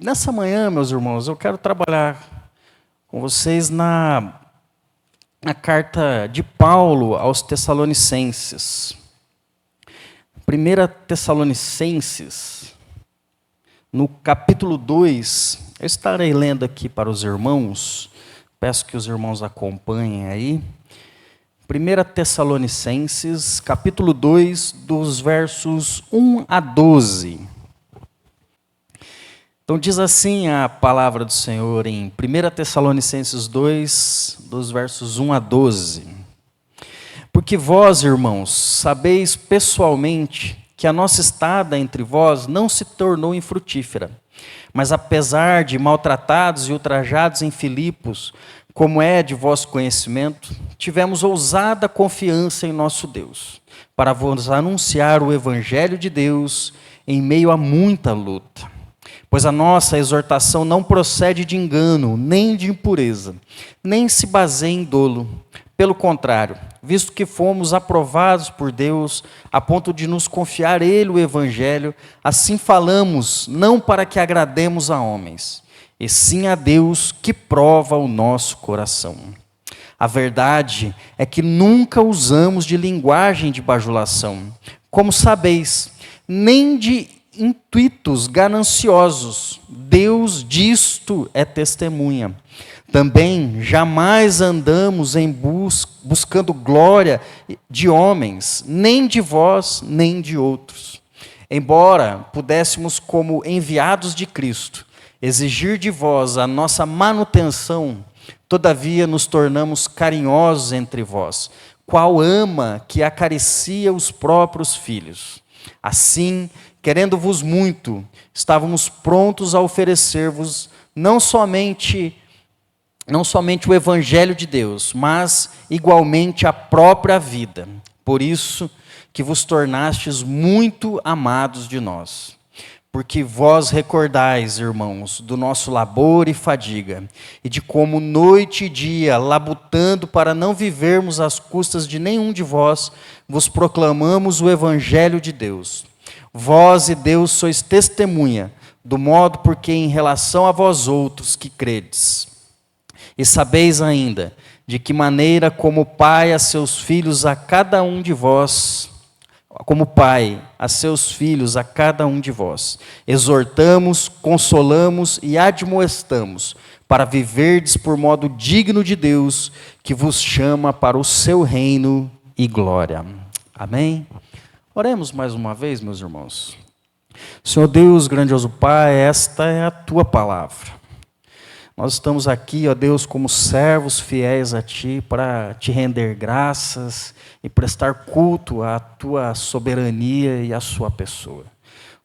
nessa manhã, meus irmãos, eu quero trabalhar com vocês na carta de Paulo aos Tessalonicenses. 1 Tessalonicenses, no capítulo 2, eu estarei lendo aqui para os irmãos, peço que os irmãos acompanhem aí. 1 Tessalonicenses, capítulo 2, dos versos 1 a 12. Então diz assim a palavra do Senhor em 1 Tessalonicenses 2, dos versos 1 a 12. Porque vós, irmãos, sabeis pessoalmente que a nossa estada entre vós não se tornou infrutífera, mas apesar de maltratados e ultrajados em Filipos, como é de vosso conhecimento, tivemos ousada confiança em nosso Deus, para vos anunciar o Evangelho de Deus em meio a muita luta. Pois a nossa exortação não procede de engano, nem de impureza, nem se baseia em dolo. Pelo contrário, visto que fomos aprovados por Deus, a ponto de nos confiar Ele o Evangelho, assim falamos, não para que agrademos a homens, e sim a Deus que prova o nosso coração. A verdade é que nunca usamos de linguagem de bajulação, como sabeis, nem de intuitos gananciosos. Deus disto é testemunha. Também jamais andamos em buscando glória de homens, nem de vós, nem de outros. Embora pudéssemos, como enviados de Cristo, exigir de vós a nossa manutenção, todavia nos tornamos carinhosos entre vós, qual ama que acaricia os próprios filhos. Assim, querendo-vos muito, estávamos prontos a oferecer-vos não somente o Evangelho de Deus, mas igualmente a própria vida. Por isso que vos tornastes muito amados de nós. Porque vós recordais, irmãos, do nosso labor e fadiga, e de como noite e dia, labutando para não vivermos às custas de nenhum de vós, vos proclamamos o Evangelho de Deus. Vós e Deus sois testemunha, do modo porque em relação a vós outros que credes. E sabeis ainda, de que maneira como pai a seus filhos a cada um de vós, como pai a seus filhos a cada um de vós, exortamos, consolamos e admoestamos, para viverdes por modo digno de Deus, que vos chama para o seu reino e glória. Amém? Oremos mais uma vez, meus irmãos. Senhor Deus, grandioso Pai, esta é a Tua palavra. Nós estamos aqui, ó Deus, como servos fiéis a Ti, para Te render graças e prestar culto à Tua soberania e à Sua pessoa.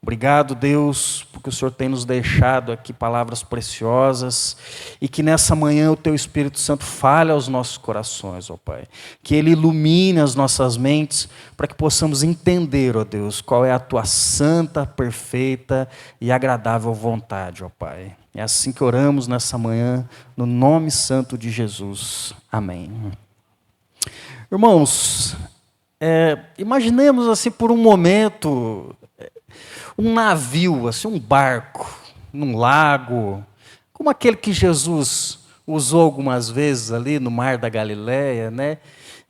Obrigado, Deus, porque o Senhor tem nos deixado aqui palavras preciosas e que nessa manhã o Teu Espírito Santo fale aos nossos corações, ó Pai. Que Ele ilumine as nossas mentes para que possamos entender, ó Deus, qual é a Tua santa, perfeita e agradável vontade, ó Pai. É assim que oramos nessa manhã, no nome santo de Jesus. Amém. Irmãos, imaginemos assim por um momento um navio, assim, um barco, num lago, como aquele que Jesus usou algumas vezes ali no Mar da Galileia, né?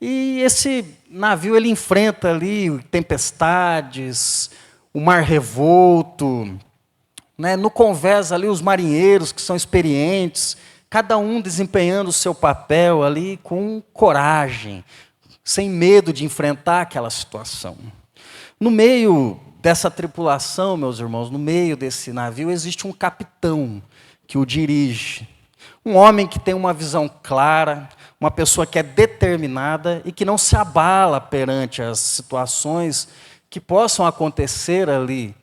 E esse navio ele enfrenta ali tempestades, o mar revolto, né? No convés ali os marinheiros que são experientes, cada um desempenhando o seu papel ali com coragem, sem medo de enfrentar aquela situação. No meio dessa tripulação, meus irmãos, no meio desse navio, existe um capitão que o dirige. Um homem que tem uma visão clara, uma pessoa que é determinada e que não se abala perante as situações que possam acontecer ali,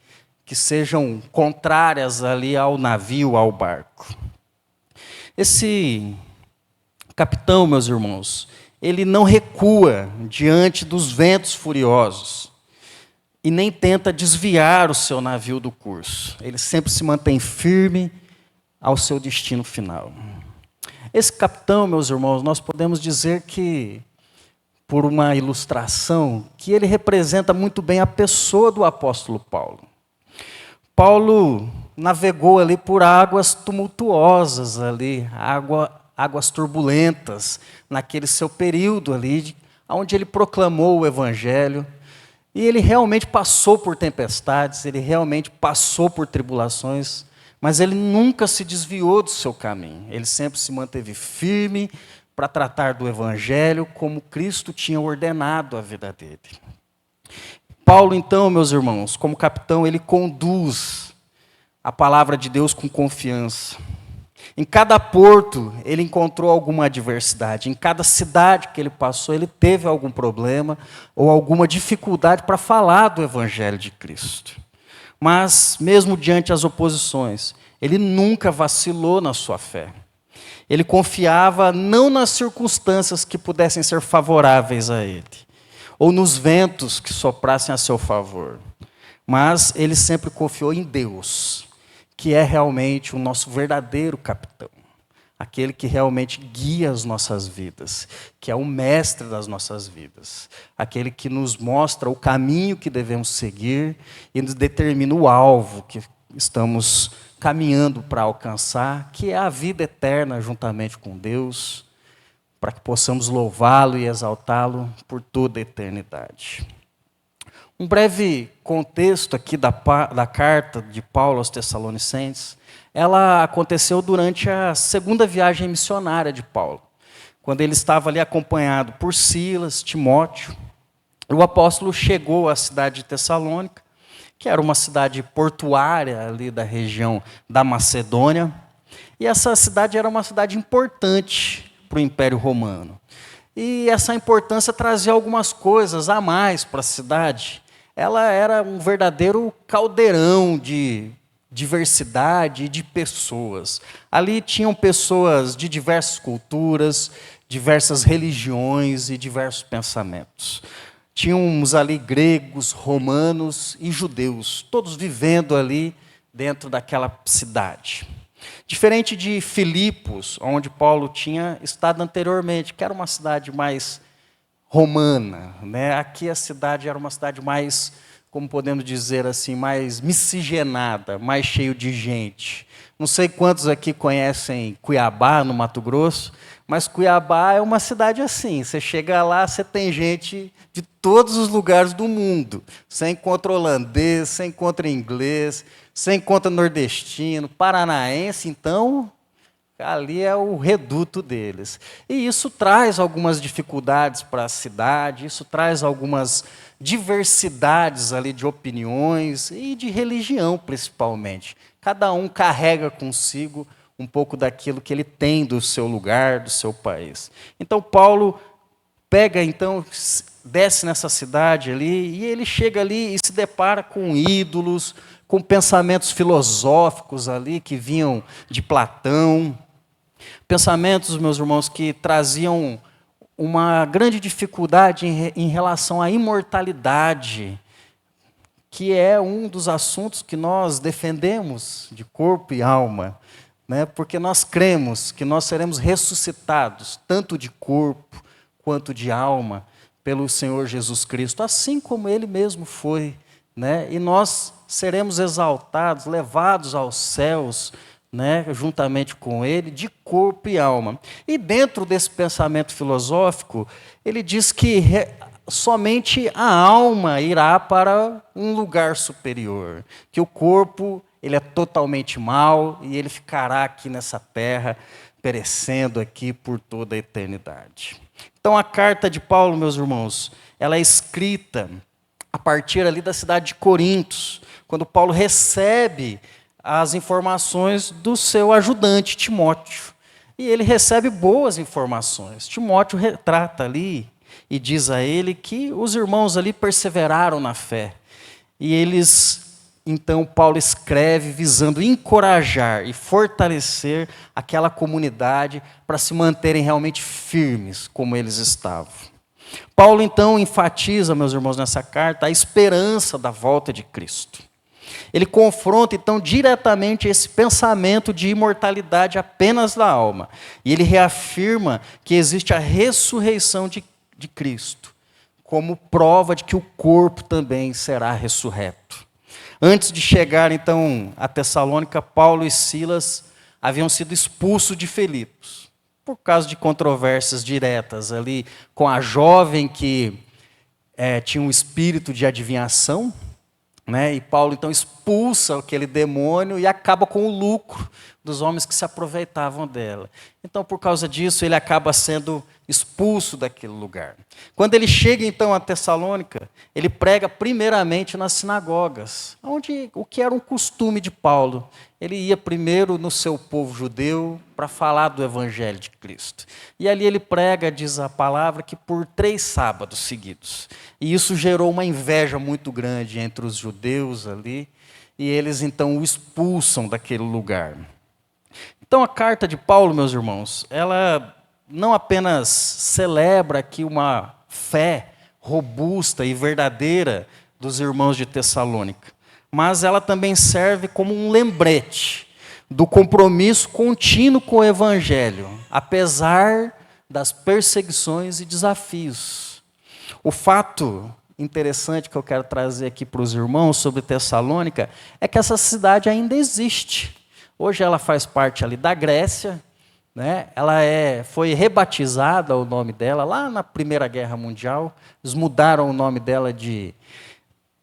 que sejam contrárias ali ao navio, ao barco. Esse capitão, meus irmãos, ele não recua diante dos ventos furiosos e nem tenta desviar o seu navio do curso. Ele sempre se mantém firme ao seu destino final. Esse capitão, meus irmãos, nós podemos dizer que, por uma ilustração, que ele representa muito bem a pessoa do apóstolo Paulo. Paulo navegou ali por águas tumultuosas ali, águas turbulentas, naquele seu período ali, onde ele proclamou o Evangelho. E ele realmente passou por tempestades, ele realmente passou por tribulações, mas ele nunca se desviou do seu caminho. Ele sempre se manteve firme para tratar do Evangelho como Cristo tinha ordenado a vida dele. Paulo, então, meus irmãos, como capitão, ele conduz a palavra de Deus com confiança. Em cada porto, ele encontrou alguma adversidade. Em cada cidade que ele passou, ele teve algum problema ou alguma dificuldade para falar do Evangelho de Cristo. Mas, mesmo diante das oposições, ele nunca vacilou na sua fé. Ele confiava não nas circunstâncias que pudessem ser favoráveis a ele, ou nos ventos que soprassem a seu favor, mas ele sempre confiou em Deus, que é realmente o nosso verdadeiro capitão, aquele que realmente guia as nossas vidas, que é o mestre das nossas vidas, aquele que nos mostra o caminho que devemos seguir e nos determina o alvo que estamos caminhando para alcançar, que é a vida eterna juntamente com Deus, para que possamos louvá-lo e exaltá-lo por toda a eternidade. Um breve contexto aqui da carta de Paulo aos Tessalonicenses. Ela aconteceu durante a segunda viagem missionária de Paulo, quando ele estava ali acompanhado por Silas, Timóteo. O apóstolo chegou à cidade de Tessalônica, que era uma cidade portuária ali da região da Macedônia, e essa cidade era uma cidade importante para o Império Romano. E essa importância trazia algumas coisas a mais para a cidade. Ela era um verdadeiro caldeirão de diversidade e de pessoas. Ali tinham pessoas de diversas culturas, diversas religiões e diversos pensamentos. Tínhamos ali gregos, romanos e judeus, todos vivendo ali dentro daquela cidade. Diferente de Filipos, onde Paulo tinha estado anteriormente, que era uma cidade mais romana, né? Aqui a cidade era uma cidade mais, como podemos dizer assim, mais miscigenada, mais cheio de gente. Não sei quantos aqui conhecem Cuiabá, no Mato Grosso, mas Cuiabá é uma cidade assim. Você chega lá, você tem gente de todos os lugares do mundo. Você encontra holandês, você encontra inglês, você encontra nordestino, paranaense, então ali é o reduto deles. E isso traz algumas dificuldades para a cidade, isso traz algumas diversidades ali de opiniões e de religião, principalmente. Cada um carrega consigo um pouco daquilo que ele tem do seu lugar, do seu país. Então, Paulo pega, então, desce nessa cidade ali, e ele chega ali e se depara com ídolos, com pensamentos filosóficos ali que vinham de Platão, pensamentos, meus irmãos, que traziam uma grande dificuldade em relação à imortalidade, que é um dos assuntos que nós defendemos de corpo e alma, né? Porque nós cremos que nós seremos ressuscitados, tanto de corpo quanto de alma, pelo Senhor Jesus Cristo, assim como Ele mesmo foi, né? E nós seremos exaltados, levados aos céus, né, juntamente com ele, de corpo e alma. E dentro desse pensamento filosófico, ele diz que somente a alma irá para um lugar superior, que o corpo ele é totalmente mau e ele ficará aqui nessa terra, perecendo aqui por toda a eternidade. Então a carta de Paulo, meus irmãos, ela é escrita a partir ali da cidade de Corinto, quando Paulo recebe as informações do seu ajudante, Timóteo. E ele recebe boas informações. Timóteo retrata ali e diz a ele que os irmãos ali perseveraram na fé. E eles, então, Paulo escreve visando encorajar e fortalecer aquela comunidade para se manterem realmente firmes como eles estavam. Paulo, então, enfatiza, meus irmãos, nessa carta, a esperança da volta de Cristo. Ele confronta, então, diretamente esse pensamento de imortalidade apenas da alma. E ele reafirma que existe a ressurreição de Cristo, como prova de que o corpo também será ressurreto. Antes de chegar, então, a Tessalônica, Paulo e Silas haviam sido expulsos de Filipos, por causa de controvérsias diretas ali com a jovem que tinha um espírito de adivinhação, né? E Paulo, então, expulsa aquele demônio e acaba com o lucro dos homens que se aproveitavam dela. Então, por causa disso, ele acaba sendo expulso daquele lugar. Quando ele chega, então, a Tessalônica, ele prega primeiramente nas sinagogas, onde o que era um costume de Paulo. Ele ia primeiro no seu povo judeu para falar do Evangelho de Cristo. E ali ele prega, diz a palavra, que por 3 sábados seguidos. E isso gerou uma inveja muito grande entre os judeus ali, e eles então o expulsam daquele lugar. Então a carta de Paulo, meus irmãos, ela não apenas celebra aqui uma fé robusta e verdadeira dos irmãos de Tessalônica, mas ela também serve como um lembrete do compromisso contínuo com o Evangelho, apesar das perseguições e desafios. O fato interessante que eu quero trazer aqui para os irmãos sobre Tessalônica é que essa cidade ainda existe. Hoje ela faz parte ali da Grécia, né? Ela foi rebatizada, o nome dela, lá na Primeira Guerra Mundial. Eles mudaram o nome dela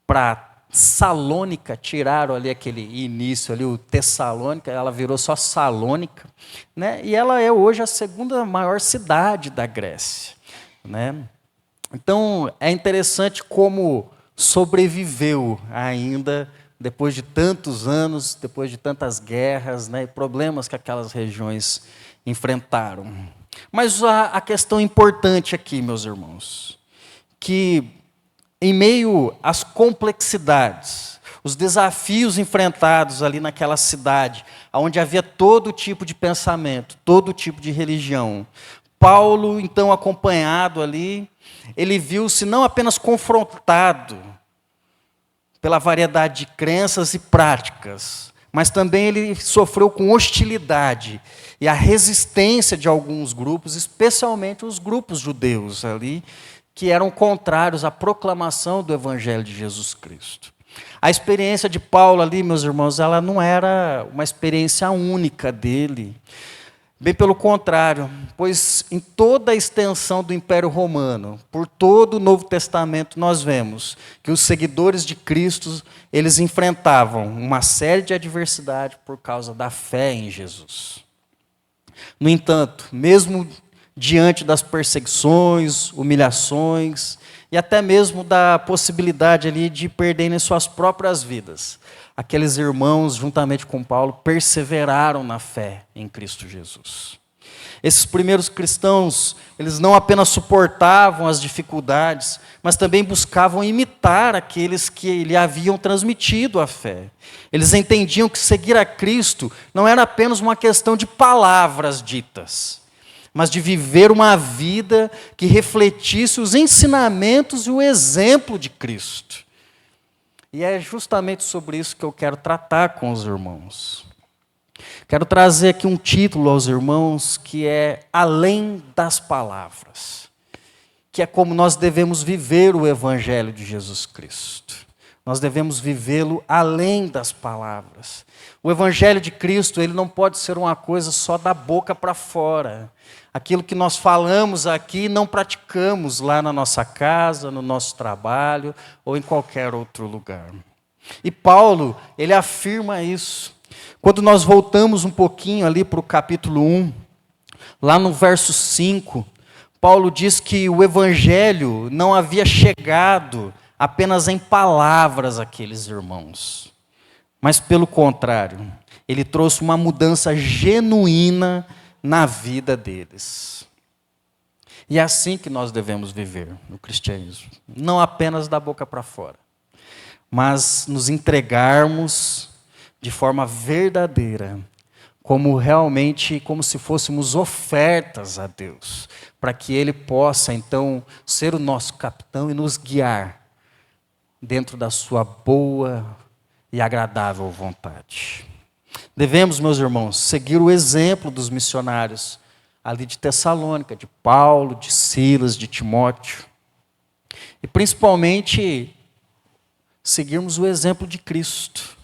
para Salônica, tiraram ali aquele início, ali, o Tessalônica, ela virou só Salônica, né? E ela é hoje a 2ª maior cidade da Grécia, né? Então, é interessante como sobreviveu ainda, depois de tantos anos, depois de tantas guerras, né, e problemas que aquelas regiões enfrentaram. Mas a questão importante aqui, meus irmãos, que em meio às complexidades, os desafios enfrentados ali naquela cidade, onde havia todo tipo de pensamento, todo tipo de religião, Paulo, então, acompanhado ali, ele viu-se não apenas confrontado pela variedade de crenças e práticas, mas também ele sofreu com hostilidade e a resistência de alguns grupos, especialmente os grupos judeus ali, que eram contrários à proclamação do Evangelho de Jesus Cristo. A experiência de Paulo ali, meus irmãos, ela não era uma experiência única dele. Bem pelo contrário, pois em toda a extensão do Império Romano, por todo o Novo Testamento, nós vemos que os seguidores de Cristo, eles enfrentavam uma série de adversidades por causa da fé em Jesus. No entanto, mesmo diante das perseguições, humilhações e até mesmo da possibilidade ali de perderem suas próprias vidas, aqueles irmãos, juntamente com Paulo, perseveraram na fé em Cristo Jesus. Esses primeiros cristãos, eles não apenas suportavam as dificuldades, mas também buscavam imitar aqueles que lhe haviam transmitido a fé. Eles entendiam que seguir a Cristo não era apenas uma questão de palavras ditas, mas de viver uma vida que refletisse os ensinamentos e o exemplo de Cristo. E é justamente sobre isso que eu quero tratar com os irmãos. Quero trazer aqui um título aos irmãos que é Além das Palavras, que é como nós devemos viver o Evangelho de Jesus Cristo. Nós devemos vivê-lo além das palavras. O Evangelho de Cristo, ele não pode ser uma coisa só da boca para fora. Aquilo que nós falamos aqui, não praticamos lá na nossa casa, no nosso trabalho ou em qualquer outro lugar. E Paulo, ele afirma isso. Quando nós voltamos um pouquinho ali para o capítulo 1, lá no verso 5, Paulo diz que o Evangelho não havia chegado apenas em palavras àqueles irmãos, mas pelo contrário, ele trouxe uma mudança genuína na vida deles. E é assim que nós devemos viver no cristianismo, não apenas da boca para fora, mas nos entregarmos de forma verdadeira, como se fôssemos ofertas a Deus, para que Ele possa então ser o nosso capitão e nos guiar dentro da sua boa e agradável vontade. Devemos, meus irmãos, seguir o exemplo dos missionários ali de Tessalônica, de Paulo, de Silas, de Timóteo. E principalmente seguirmos o exemplo de Cristo.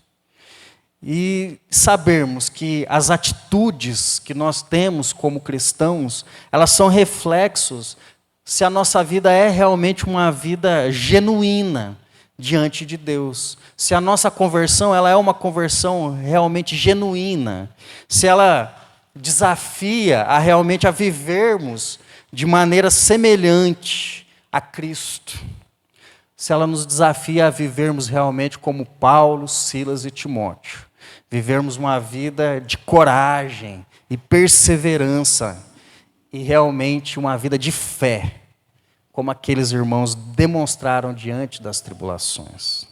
E sabermos que as atitudes que nós temos como cristãos, elas são reflexos se a nossa vida é realmente uma vida genuína diante de Deus. Se a nossa conversão ela é uma conversão realmente genuína. Se ela desafia a realmente a vivermos de maneira semelhante a Cristo. Se ela nos desafia a vivermos realmente como Paulo, Silas e Timóteo. Vivermos uma vida de coragem e perseverança e realmente uma vida de fé, como aqueles irmãos demonstraram diante das tribulações.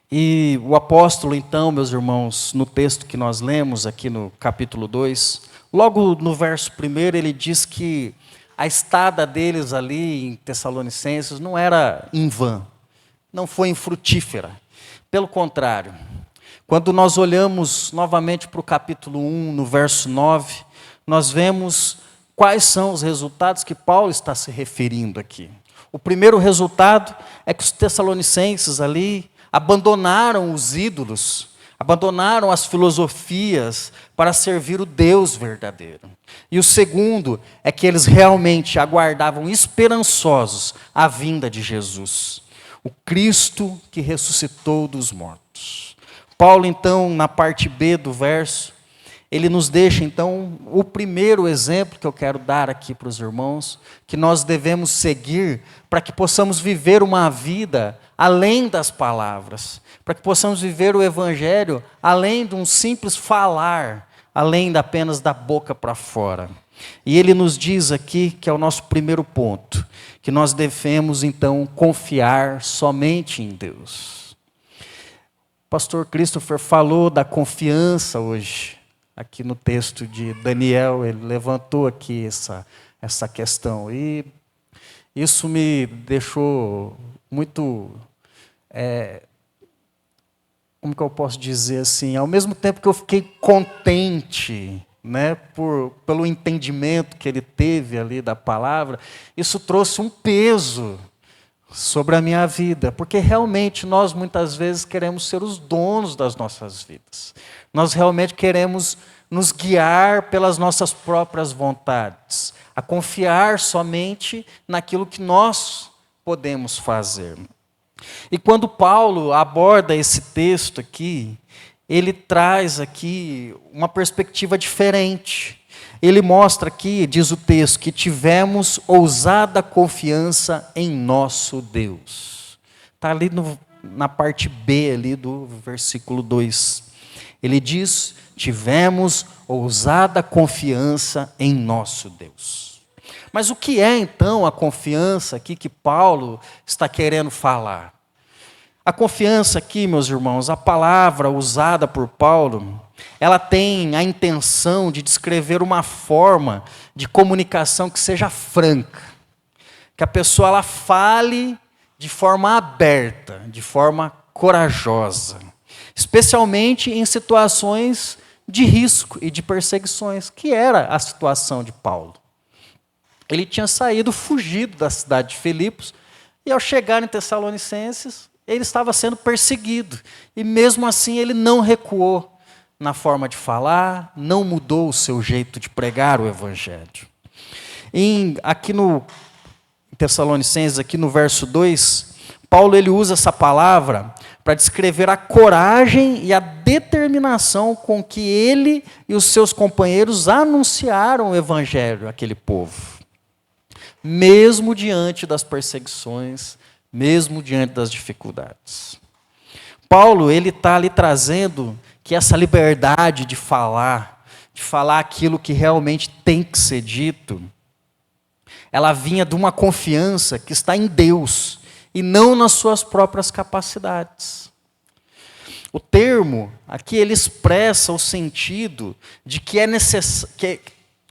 E o apóstolo, então, meus irmãos, no texto que nós lemos aqui no capítulo 2, logo no verso 1, ele diz que a estada deles ali em Tessalonicenses não era em vão, não foi infrutífera. Pelo contrário, quando nós olhamos novamente para o capítulo 1, no verso 9, nós vemos quais são os resultados que Paulo está se referindo aqui. O primeiro resultado é que os tessalonicenses ali abandonaram os ídolos, abandonaram as filosofias para servir o Deus verdadeiro. E o segundo é que eles realmente aguardavam esperançosos a vinda de Jesus, o Cristo que ressuscitou dos mortos. Paulo, então, na parte B do verso, ele nos deixa, então, o primeiro exemplo que eu quero dar aqui para os irmãos, que nós devemos seguir para que possamos viver uma vida além das palavras, para que possamos viver o Evangelho além de um simples falar, além apenas da boca para fora. E ele nos diz aqui, que é o nosso primeiro ponto, que nós devemos, então, confiar somente em Deus. O pastor Christopher falou da confiança hoje, aqui no texto de Daniel, ele levantou aqui essa questão. E isso me deixou muito, como que eu posso dizer assim, ao mesmo tempo que eu fiquei contente, né, pelo entendimento que ele teve ali da palavra, isso trouxe um peso sobre a minha vida, porque realmente nós muitas vezes queremos ser os donos das nossas vidas. Nós realmente queremos nos guiar pelas nossas próprias vontades, a confiar somente naquilo que nós podemos fazer. E quando Paulo aborda esse texto aqui, ele traz aqui uma perspectiva diferente. Ele mostra aqui, diz o texto, que tivemos ousada confiança em nosso Deus. Está ali na parte B ali do versículo 2. Ele diz, tivemos ousada confiança em nosso Deus. Mas o que é então a confiança aqui que Paulo está querendo falar? A confiança aqui, meus irmãos, a palavra usada por Paulo, ela tem a intenção de descrever uma forma de comunicação que seja franca. Que a pessoa ela fale de forma aberta, de forma corajosa. Especialmente em situações de risco e de perseguições, que era a situação de Paulo. Ele tinha fugido da cidade de Filipos, e ao chegar em Tessalonicenses, ele estava sendo perseguido. E mesmo assim ele não recuou na forma de falar, não mudou o seu jeito de pregar o Evangelho. Aqui no Tessalonicenses, aqui no verso 2, Paulo ele usa essa palavra para descrever a coragem e a determinação com que ele e os seus companheiros anunciaram o Evangelho àquele povo. Mesmo diante das perseguições, mesmo diante das dificuldades. Paulo ele está ali trazendo que essa liberdade de falar aquilo que realmente tem que ser dito, ela vinha de uma confiança que está em Deus e não nas suas próprias capacidades. O termo aqui ele expressa o sentido de que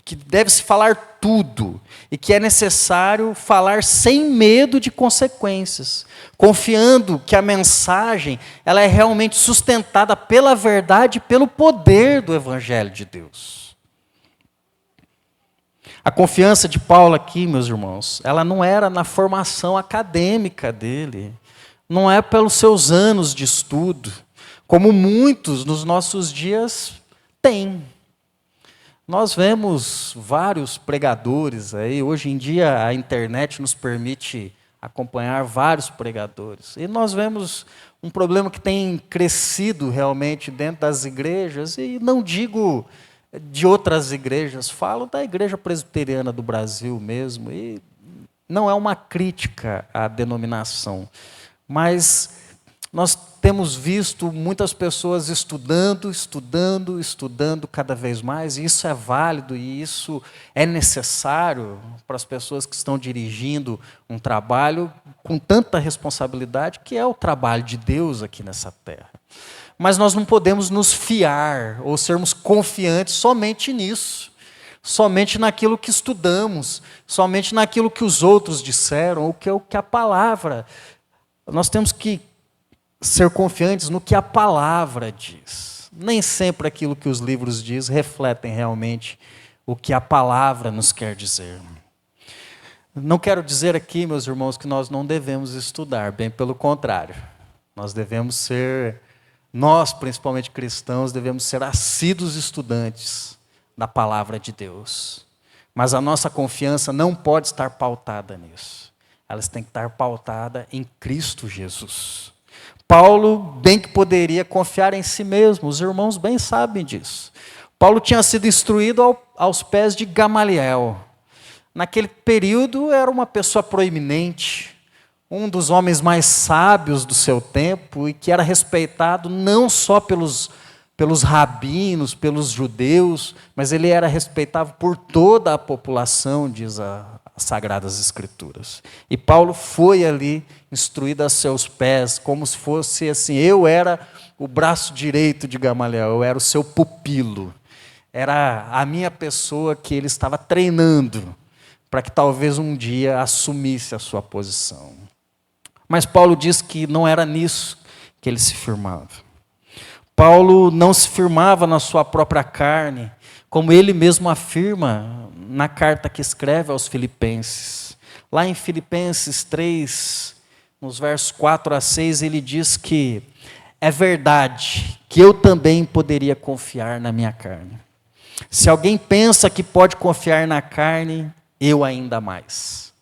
que deve-se falar tudo e que é necessário falar sem medo de consequências, confiando que a mensagem ela é realmente sustentada pela verdade e pelo poder do Evangelho de Deus. A confiança de Paulo aqui, meus irmãos, ela não era na formação acadêmica dele, não é pelos seus anos de estudo, como muitos nos nossos dias têm. Nós vemos vários pregadores aí, hoje em dia a internet nos permite acompanhar vários pregadores. E nós vemos um problema que tem crescido realmente dentro das igrejas, e não digo de outras igrejas, falo da Igreja Presbiteriana do Brasil mesmo, e não é uma crítica à denominação, mas nós temos visto muitas pessoas estudando cada vez mais, e isso é válido e isso é necessário para as pessoas que estão dirigindo um trabalho com tanta responsabilidade, que é o trabalho de Deus aqui nessa terra. Mas nós não podemos nos fiar ou sermos confiantes somente nisso, somente naquilo que estudamos, somente naquilo que os outros disseram, ou que a palavra. Nós temos que ser confiantes no que a palavra diz. Nem sempre aquilo que os livros dizem refletem realmente o que a palavra nos quer dizer. Não quero dizer aqui, meus irmãos, que nós não devemos estudar, bem pelo contrário. Nós, principalmente cristãos, devemos ser assíduos estudantes da palavra de Deus. Mas a nossa confiança não pode estar pautada nisso. Ela tem que estar pautada em Cristo Jesus. Paulo bem que poderia confiar em si mesmo, os irmãos bem sabem disso. Paulo tinha sido instruído aos pés de Gamaliel. Naquele período era uma pessoa proeminente, um dos homens mais sábios do seu tempo, e que era respeitado não só pelos rabinos, pelos judeus, mas ele era respeitado por toda a população, diz as Sagradas Escrituras. E Paulo foi ali instruído a seus pés, como se fosse assim, eu era o braço direito de Gamaliel, eu era o seu pupilo, era a minha pessoa que ele estava treinando, para que talvez um dia assumisse a sua posição. Mas Paulo diz que não era nisso que ele se firmava. Paulo não se firmava na sua própria carne, como ele mesmo afirma na carta que escreve aos Filipenses. Lá em Filipenses 3, nos versos 4 a 6, ele diz que é verdade que eu também poderia confiar na minha carne. Se alguém pensa que pode confiar na carne, eu ainda mais.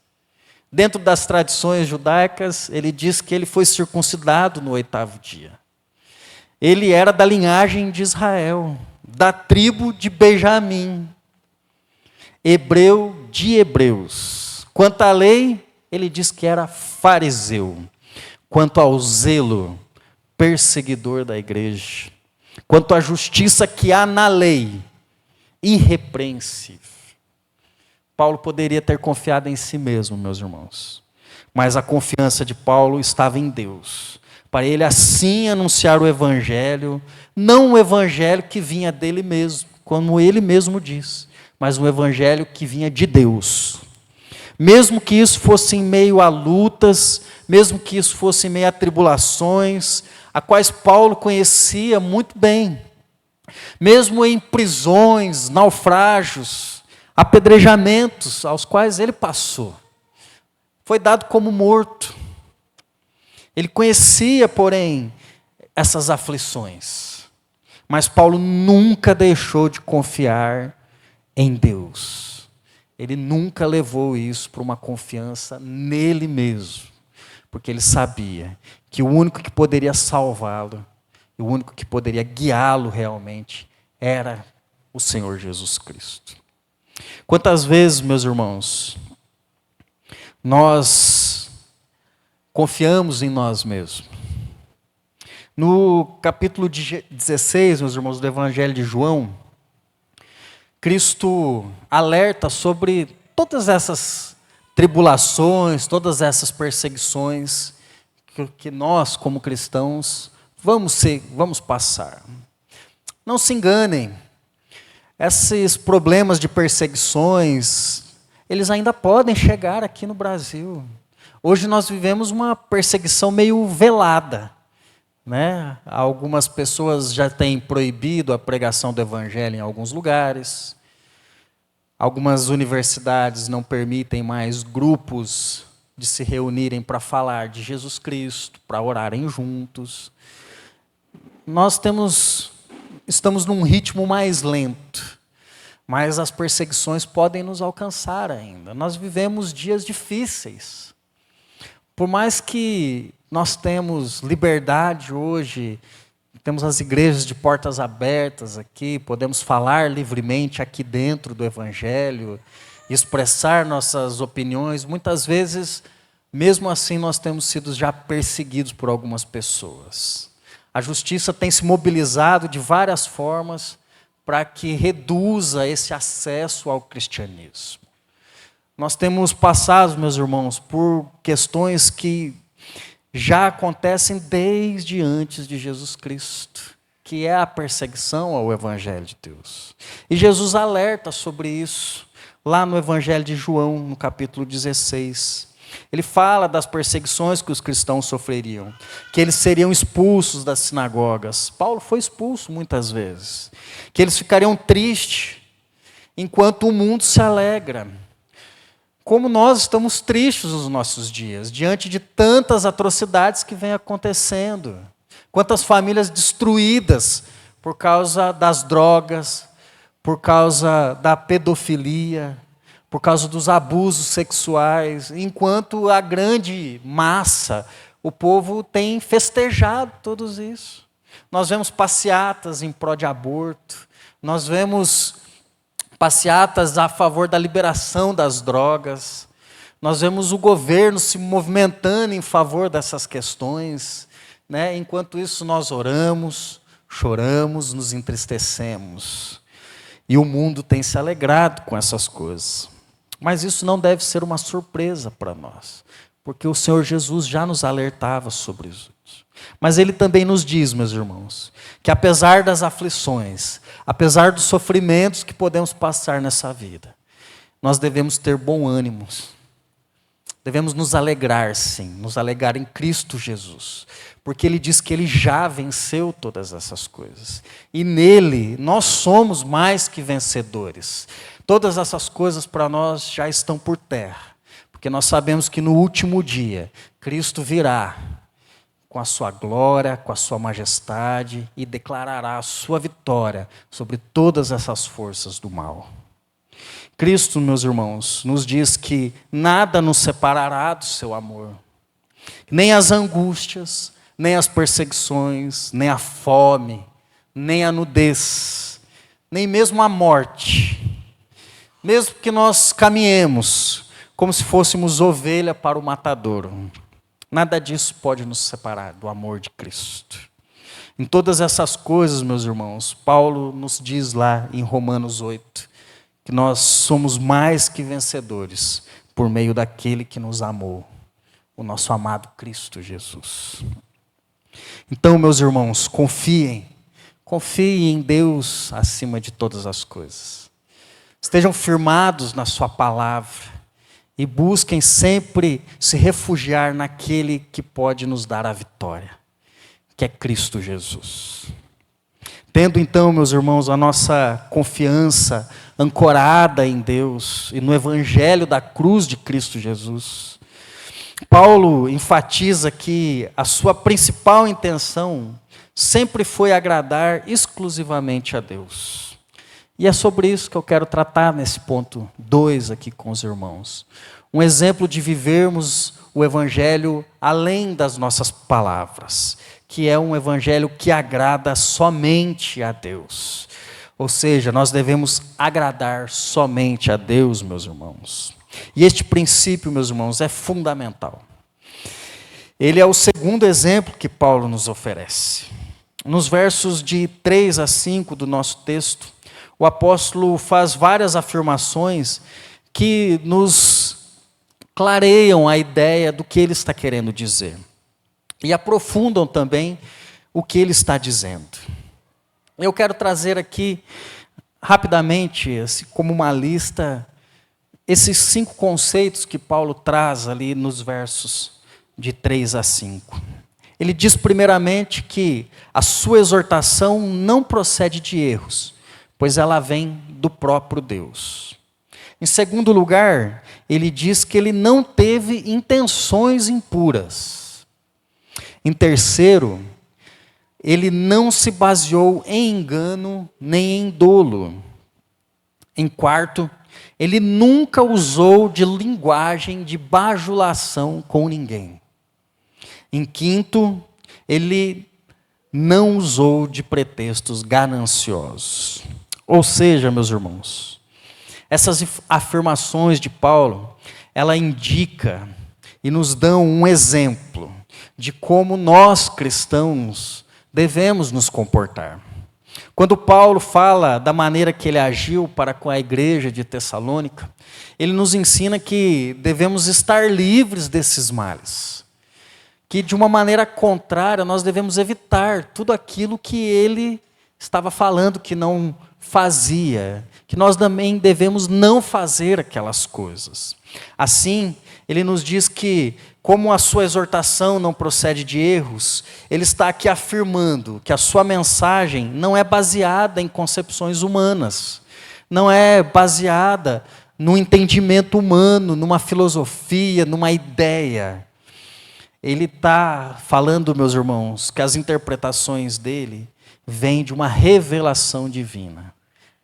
Dentro das tradições judaicas, ele diz que ele foi circuncidado no 8º dia. Ele era da linhagem de Israel, da tribo de Benjamim, hebreu de hebreus. Quanto à lei, ele diz que era fariseu. Quanto ao zelo, perseguidor da igreja. Quanto à justiça que há na lei, irrepreensível. Paulo poderia ter confiado em si mesmo, meus irmãos. Mas a confiança de Paulo estava em Deus. Para ele assim anunciar o evangelho, não um evangelho que vinha dele mesmo, como ele mesmo diz, mas um evangelho que vinha de Deus. Mesmo que isso fosse em meio a lutas, mesmo que isso fosse em meio a tribulações, a quais Paulo conhecia muito bem, mesmo em prisões, naufrágios, apedrejamentos aos quais ele passou, foi dado como morto. Ele conhecia, porém, essas aflições. Mas Paulo nunca deixou de confiar em Deus. Ele nunca levou isso para uma confiança nele mesmo. Porque ele sabia que o único que poderia salvá-lo, o único que poderia guiá-lo realmente, era o Senhor Jesus Cristo. Quantas vezes, meus irmãos, nós confiamos em nós mesmos? No capítulo 16, meus irmãos, do Evangelho de João, Cristo alerta sobre todas essas tribulações, todas essas perseguições que nós, como cristãos, vamos passar. Não se enganem, esses problemas de perseguições, eles ainda podem chegar aqui no Brasil. Hoje nós vivemos uma perseguição meio velada, né? Algumas pessoas já têm proibido a pregação do evangelho em alguns lugares. Algumas universidades não permitem mais grupos de se reunirem para falar de Jesus Cristo, para orarem juntos. Nós estamos num ritmo mais lento, mas as perseguições podem nos alcançar ainda. Nós vivemos dias difíceis. Por mais que nós temos liberdade hoje, temos as igrejas de portas abertas aqui, podemos falar livremente aqui dentro do Evangelho, expressar nossas opiniões, muitas vezes, mesmo assim, nós temos sido já perseguidos por algumas pessoas. A justiça tem se mobilizado de várias formas para que reduza esse acesso ao cristianismo. Nós temos passado, meus irmãos, por questões que já acontecem desde antes de Jesus Cristo, que é a perseguição ao Evangelho de Deus. E Jesus alerta sobre isso, lá no Evangelho de João, no capítulo 16. Ele fala das perseguições que os cristãos sofreriam, que eles seriam expulsos das sinagogas. Paulo foi expulso muitas vezes. Que eles ficariam tristes, enquanto o mundo se alegra. Como nós estamos tristes nos nossos dias, diante de tantas atrocidades que vêm acontecendo. Quantas famílias destruídas por causa das drogas, por causa da pedofilia, por causa dos abusos sexuais, enquanto a grande massa, o povo tem festejado tudo isso. Nós vemos passeatas em prol de aborto, nós vemos passeatas a favor da liberação das drogas, nós vemos o governo se movimentando em favor dessas questões, né? Enquanto isso nós oramos, choramos, nos entristecemos. E o mundo tem se alegrado com essas coisas. Mas isso não deve ser uma surpresa para nós, porque o Senhor Jesus já nos alertava sobre isso. Mas Ele também nos diz, meus irmãos, que apesar das aflições, apesar dos sofrimentos que podemos passar nessa vida, nós devemos ter bom ânimo. Devemos nos alegrar, sim, nos alegrar em Cristo Jesus, porque Ele diz que Ele já venceu todas essas coisas. E nele nós somos mais que vencedores. Todas essas coisas para nós já estão por terra, porque nós sabemos que no último dia, Cristo virá com a sua glória, com a sua majestade e declarará a sua vitória sobre todas essas forças do mal. Cristo, meus irmãos, nos diz que nada nos separará do seu amor, nem as angústias, nem as perseguições, nem a fome, nem a nudez, nem mesmo a morte. Mesmo que nós caminhemos como se fôssemos ovelha para o matadouro, nada disso pode nos separar do amor de Cristo. Em todas essas coisas, meus irmãos, Paulo nos diz lá em Romanos 8, que nós somos mais que vencedores por meio daquele que nos amou, o nosso amado Cristo Jesus. Então, meus irmãos, confiem em Deus acima de todas as coisas. Estejam firmados na sua palavra e busquem sempre se refugiar naquele que pode nos dar a vitória, que é Cristo Jesus. Tendo então, meus irmãos, a nossa confiança ancorada em Deus e no Evangelho da cruz de Cristo Jesus, Paulo enfatiza que a sua principal intenção sempre foi agradar exclusivamente a Deus. E é sobre isso que eu quero tratar nesse ponto 2 aqui com os irmãos. Um exemplo de vivermos o Evangelho além das nossas palavras, que é um Evangelho que agrada somente a Deus. Ou seja, nós devemos agradar somente a Deus, meus irmãos. E este princípio, meus irmãos, é fundamental. Ele é o segundo exemplo que Paulo nos oferece. Nos versos de 3 a 5 do nosso texto, o apóstolo faz várias afirmações que nos clareiam a ideia do que ele está querendo dizer. E aprofundam também o que ele está dizendo. Eu quero trazer aqui, rapidamente, como uma lista, esses 5 conceitos que Paulo traz ali nos versos de 3 a 5. Ele diz primeiramente que a sua exortação não procede de erros, pois ela vem do próprio Deus. Em segundo lugar, ele diz que ele não teve intenções impuras. Em terceiro, ele não se baseou em engano nem em dolo. Em quarto, ele nunca usou de linguagem de bajulação com ninguém. Em quinto, ele não usou de pretextos gananciosos. Ou seja, meus irmãos, essas afirmações de Paulo, ela indica e nos dão um exemplo de como nós cristãos devemos nos comportar. Quando Paulo fala da maneira que ele agiu para com a igreja de Tessalônica, ele nos ensina que devemos estar livres desses males. Que de uma maneira contrária nós devemos evitar tudo aquilo que ele estava falando que não fazia, que nós também devemos não fazer aquelas coisas. Assim, ele nos diz que, como a sua exortação não procede de erros, ele está aqui afirmando que a sua mensagem não é baseada em concepções humanas, não é baseada no entendimento humano, numa filosofia, numa ideia. Ele está falando, meus irmãos, que as interpretações dele vêm de uma revelação divina,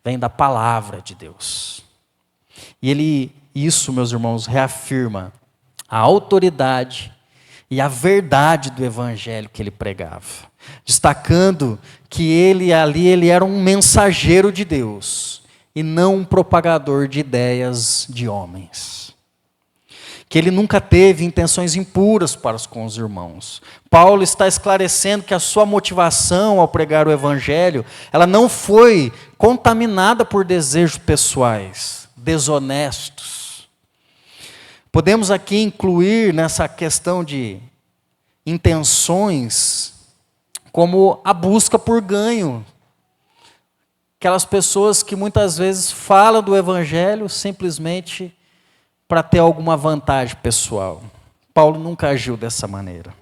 vêm da palavra de Deus. E isso, meus irmãos, reafirma a autoridade e a verdade do evangelho que ele pregava, destacando que ele era um mensageiro de Deus e não um propagador de ideias de homens. Que ele nunca teve intenções impuras para com os irmãos. Paulo está esclarecendo que a sua motivação ao pregar o evangelho, ela não foi contaminada por desejos pessoais, desonestos. Podemos aqui incluir nessa questão de intenções como a busca por ganho. Aquelas pessoas que muitas vezes falam do evangelho simplesmente para ter alguma vantagem pessoal. Paulo nunca agiu dessa maneira.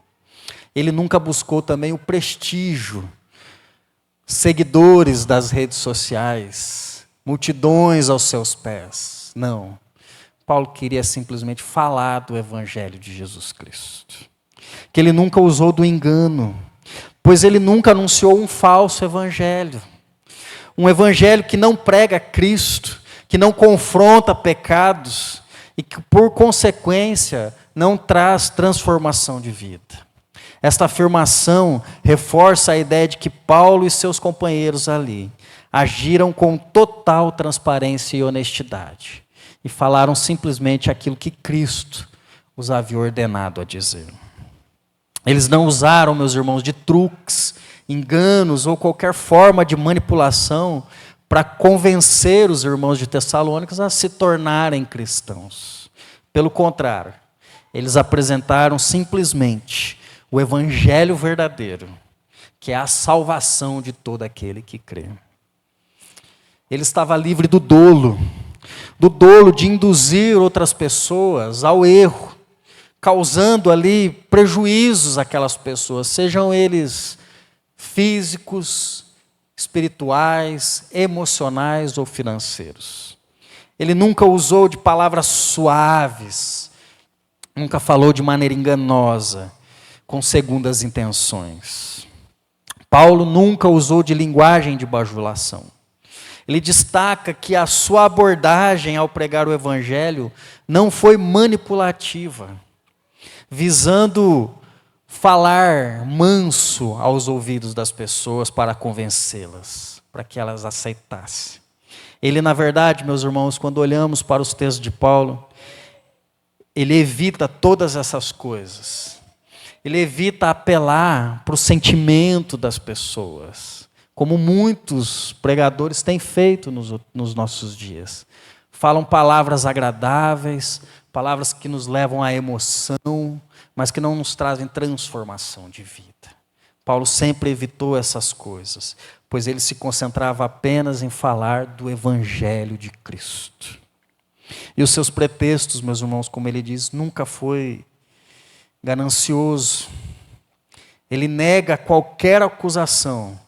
Ele nunca buscou também o prestígio, seguidores das redes sociais, multidões aos seus pés. Não. Paulo queria simplesmente falar do evangelho de Jesus Cristo. Que ele nunca usou do engano, pois ele nunca anunciou um falso evangelho. Um evangelho que não prega Cristo, que não confronta pecados, e que, por consequência, não traz transformação de vida. Esta afirmação reforça a ideia de que Paulo e seus companheiros ali agiram com total transparência e honestidade e falaram simplesmente aquilo que Cristo os havia ordenado a dizer. Eles não usaram, meus irmãos, de truques, enganos ou qualquer forma de manipulação para convencer os irmãos de Tessalônica a se tornarem cristãos. Pelo contrário, eles apresentaram simplesmente o evangelho verdadeiro, que é a salvação de todo aquele que crê. Ele estava livre do dolo de induzir outras pessoas ao erro, causando ali prejuízos àquelas pessoas, sejam eles físicos, espirituais, emocionais ou financeiros. Ele nunca usou de palavras suaves, nunca falou de maneira enganosa, com segundas intenções. Paulo nunca usou de linguagem de bajulação. Ele destaca que a sua abordagem ao pregar o evangelho não foi manipulativa, visando falar manso aos ouvidos das pessoas para convencê-las, para que elas aceitassem. Ele, na verdade, meus irmãos, quando olhamos para os textos de Paulo, ele evita todas essas coisas. Ele evita apelar para o sentimento das pessoas, como muitos pregadores têm feito nos nossos dias. Falam palavras agradáveis, palavras que nos levam à emoção, mas que não nos trazem transformação de vida. Paulo sempre evitou essas coisas, pois ele se concentrava apenas em falar do evangelho de Cristo. E os seus pretextos, meus irmãos, como ele diz, nunca foi ganancioso. Ele nega qualquer acusação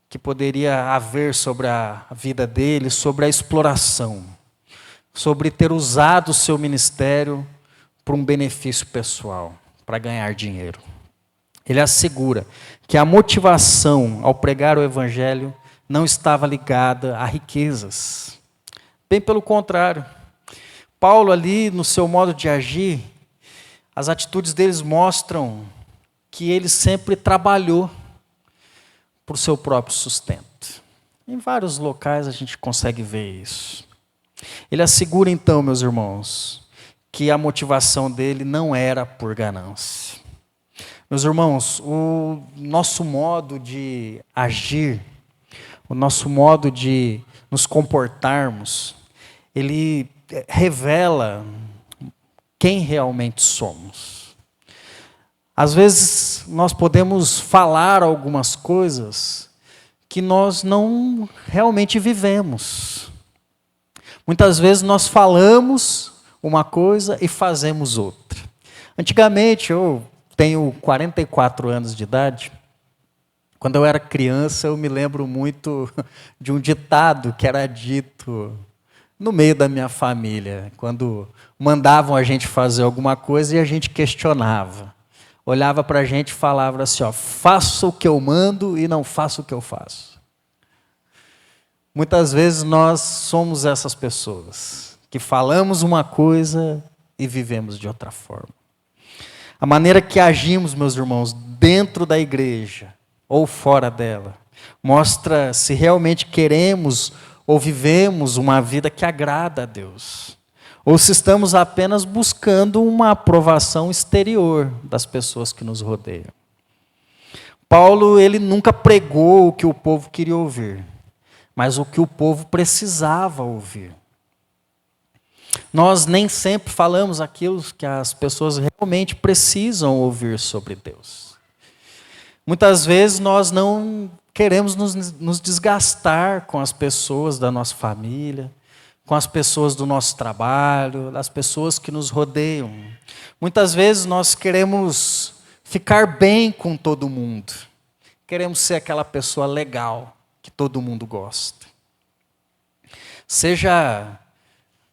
que poderia haver sobre a vida dele, sobre a exploração. sobre ter usado o seu ministério para um benefício pessoal, para ganhar dinheiro. Ele assegura que a motivação ao pregar o evangelho não estava ligada a riquezas. Bem pelo contrário. Paulo ali, no seu modo de agir, as atitudes deles mostram que ele sempre trabalhou por seu próprio sustento. Em vários locais a gente consegue ver isso. Ele assegura então, meus irmãos, que a motivação dele não era por ganância. Meus irmãos, o nosso modo de agir, o nosso modo de nos comportarmos, ele revela quem realmente somos. Às vezes nós podemos falar algumas coisas que nós não realmente vivemos. Muitas vezes nós falamos uma coisa e fazemos outra. Antigamente, eu tenho 44 anos de idade. Quando eu era criança, eu me lembro muito de um ditado que era dito no meio da minha família, quando mandavam a gente fazer alguma coisa e a gente questionava. Olhava para a gente e falava assim, ó, faça o que eu mando e não faça o que eu faço. Muitas vezes nós somos essas pessoas, que falamos uma coisa e vivemos de outra forma. A maneira que agimos, meus irmãos, dentro da igreja ou fora dela, mostra se realmente queremos ou vivemos uma vida que agrada a Deus, ou se estamos apenas buscando uma aprovação exterior das pessoas que nos rodeiam. Paulo, ele nunca pregou o que o povo queria ouvir, mas o que o povo precisava ouvir. Nós nem sempre falamos aquilo que as pessoas realmente precisam ouvir sobre Deus. Muitas vezes nós não queremos nos desgastar com as pessoas da nossa família, com as pessoas do nosso trabalho, das pessoas que nos rodeiam. Muitas vezes nós queremos ficar bem com todo mundo. Queremos ser aquela pessoa legal que todo mundo gosta. Seja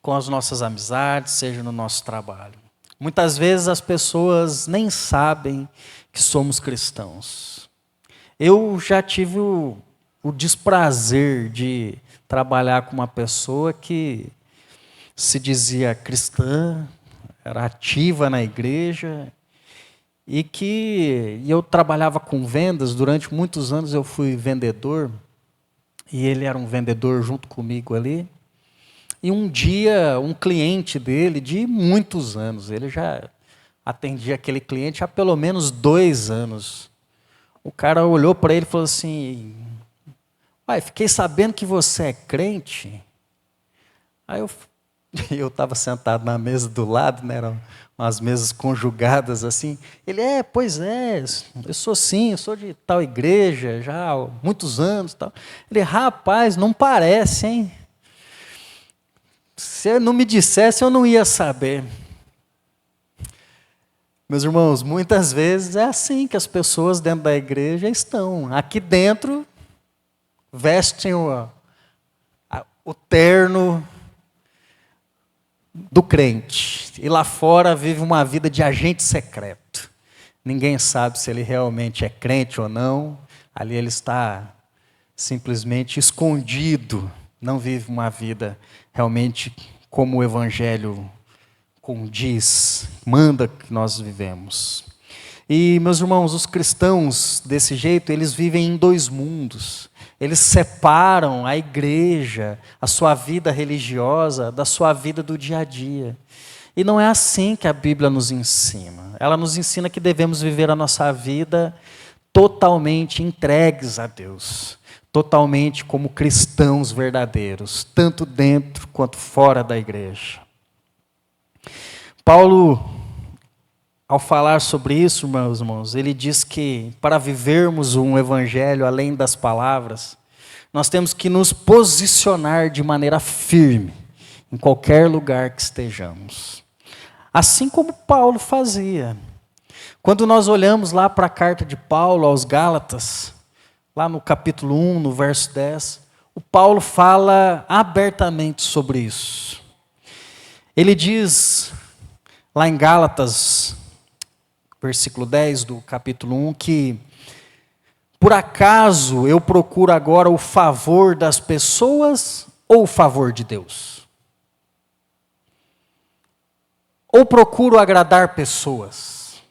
com as nossas amizades, seja no nosso trabalho. Muitas vezes as pessoas nem sabem que somos cristãos. Eu já tive o desprazer de trabalhar com uma pessoa que se dizia cristã, era ativa na igreja, e eu trabalhava com vendas, durante muitos anos eu fui vendedor, e ele era um vendedor junto comigo ali. E um dia, um cliente dele, de muitos anos, ele já atendia aquele cliente há pelo menos 2 anos. O cara olhou para ele e falou assim, fiquei sabendo que você é crente. Aí eu estava sentado na mesa do lado, né, eram umas mesas conjugadas assim. Ele, pois é, eu sou sim, eu sou de tal igreja já há muitos anos. Tal. Ele, rapaz, não parece, hein? Se ele não me dissesse, eu não ia saber. Meus irmãos, muitas vezes é assim que as pessoas dentro da igreja estão. Aqui dentro, vestem o terno do crente. E lá fora vive uma vida de agente secreto. Ninguém sabe se ele realmente é crente ou não. Ali ele está simplesmente escondido. Não vive uma vida realmente como o Evangelho condiz, manda que nós vivemos. E, meus irmãos, os cristãos, desse jeito, eles vivem em 2 mundos. Eles separam a igreja, a sua vida religiosa, da sua vida do dia a dia. E não é assim que a Bíblia nos ensina. Ela nos ensina que devemos viver a nossa vida totalmente entregues a Deus. Totalmente como cristãos verdadeiros, tanto dentro quanto fora da igreja. Paulo, ao falar sobre isso, meus irmãos, ele diz que para vivermos um evangelho além das palavras, nós temos que nos posicionar de maneira firme em qualquer lugar que estejamos. Assim como Paulo fazia. Quando nós olhamos lá para a carta de Paulo aos Gálatas, lá no capítulo 1, no verso 10, o Paulo fala abertamente sobre isso. Ele diz, lá em Gálatas, versículo 10 do capítulo 1, que por acaso eu procuro agora o favor das pessoas ou o favor de Deus? Ou procuro agradar pessoas?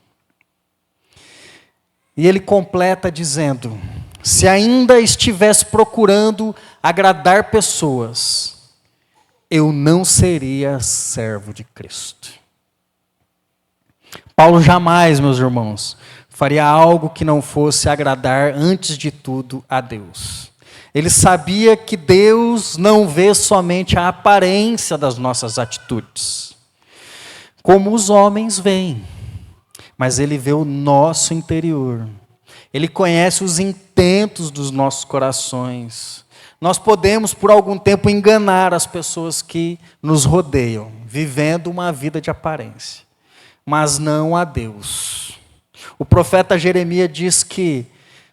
E ele completa dizendo, se ainda estivesse procurando agradar pessoas, eu não seria servo de Cristo. Paulo jamais, meus irmãos, faria algo que não fosse agradar, antes de tudo, a Deus. Ele sabia que Deus não vê somente a aparência das nossas atitudes, como os homens veem, mas Ele vê o nosso interior. Ele conhece os intentos dos nossos corações. Nós podemos, por algum tempo, enganar as pessoas que nos rodeiam, vivendo uma vida de aparência, mas não a Deus. O profeta Jeremias diz que,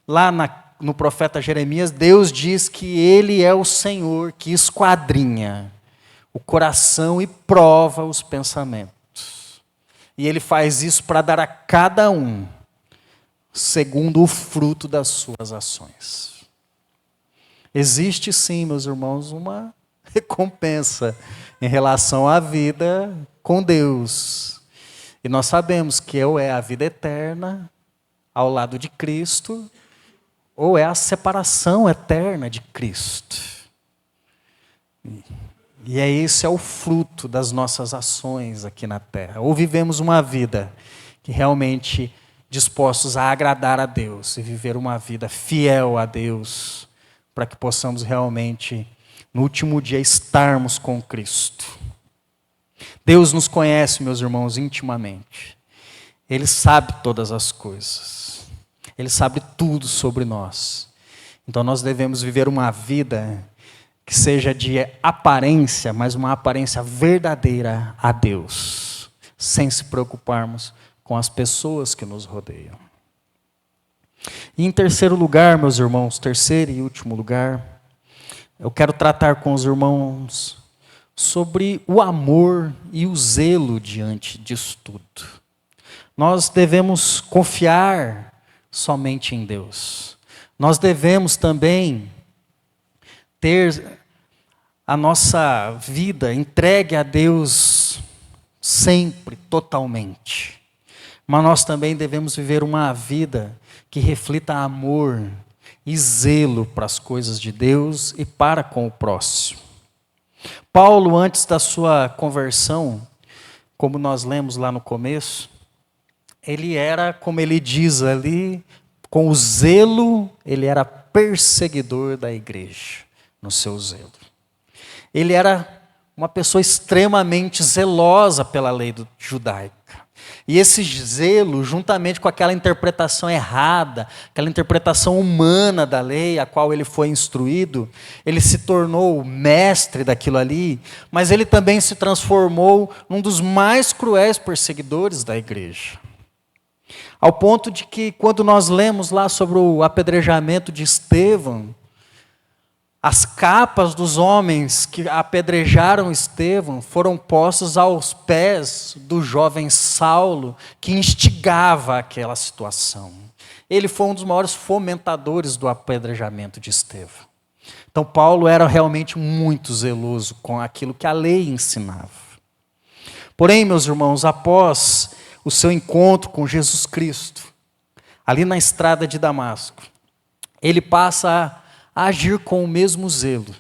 lá no profeta Jeremias, Deus diz que Ele é o Senhor que esquadrinha o coração e prova os pensamentos. E Ele faz isso para dar a cada um, segundo o fruto das suas ações. Existe sim, meus irmãos, uma recompensa em relação à vida com Deus. E nós sabemos que ou é a vida eterna ao lado de Cristo, ou é a separação eterna de Cristo. E esse é o fruto das nossas ações aqui na terra. Ou vivemos uma vida que realmente dispostos a agradar a Deus e viver uma vida fiel a Deus, para que possamos realmente, no último dia, estarmos com Cristo. Deus nos conhece, meus irmãos, intimamente. Ele sabe todas as coisas. Ele sabe tudo sobre nós. Então nós devemos viver uma vida que seja de aparência, mas uma aparência verdadeira a Deus, sem se preocuparmos com as pessoas que nos rodeiam. E em terceiro lugar, meus irmãos, terceiro e último lugar, eu quero tratar com os irmãos sobre o amor e o zelo diante disso tudo. Nós devemos confiar somente em Deus. Nós devemos também ter a nossa vida entregue a Deus sempre, totalmente. Mas nós também devemos viver uma vida que reflita amor e zelo para as coisas de Deus e para com o próximo. Paulo, antes da sua conversão, como nós lemos lá no começo, ele era, como ele diz ali, com o zelo, ele era perseguidor da igreja, no seu zelo. Ele era uma pessoa extremamente zelosa pela lei judaica. E esse zelo, juntamente com aquela interpretação errada, aquela interpretação humana da lei, a qual ele foi instruído, ele se tornou mestre daquilo ali, mas ele também se transformou num dos mais cruéis perseguidores da igreja. Ao ponto de que, quando nós lemos lá sobre o apedrejamento de Estevão, as capas dos homens que apedrejaram Estevão foram postas aos pés do jovem Saulo, que instigava aquela situação. Ele foi um dos maiores fomentadores do apedrejamento de Estevão. Então, Paulo era realmente muito zeloso com aquilo que a lei ensinava. Porém, meus irmãos, após o seu encontro com Jesus Cristo, ali na estrada de Damasco, ele passa a agir com o mesmo zelo,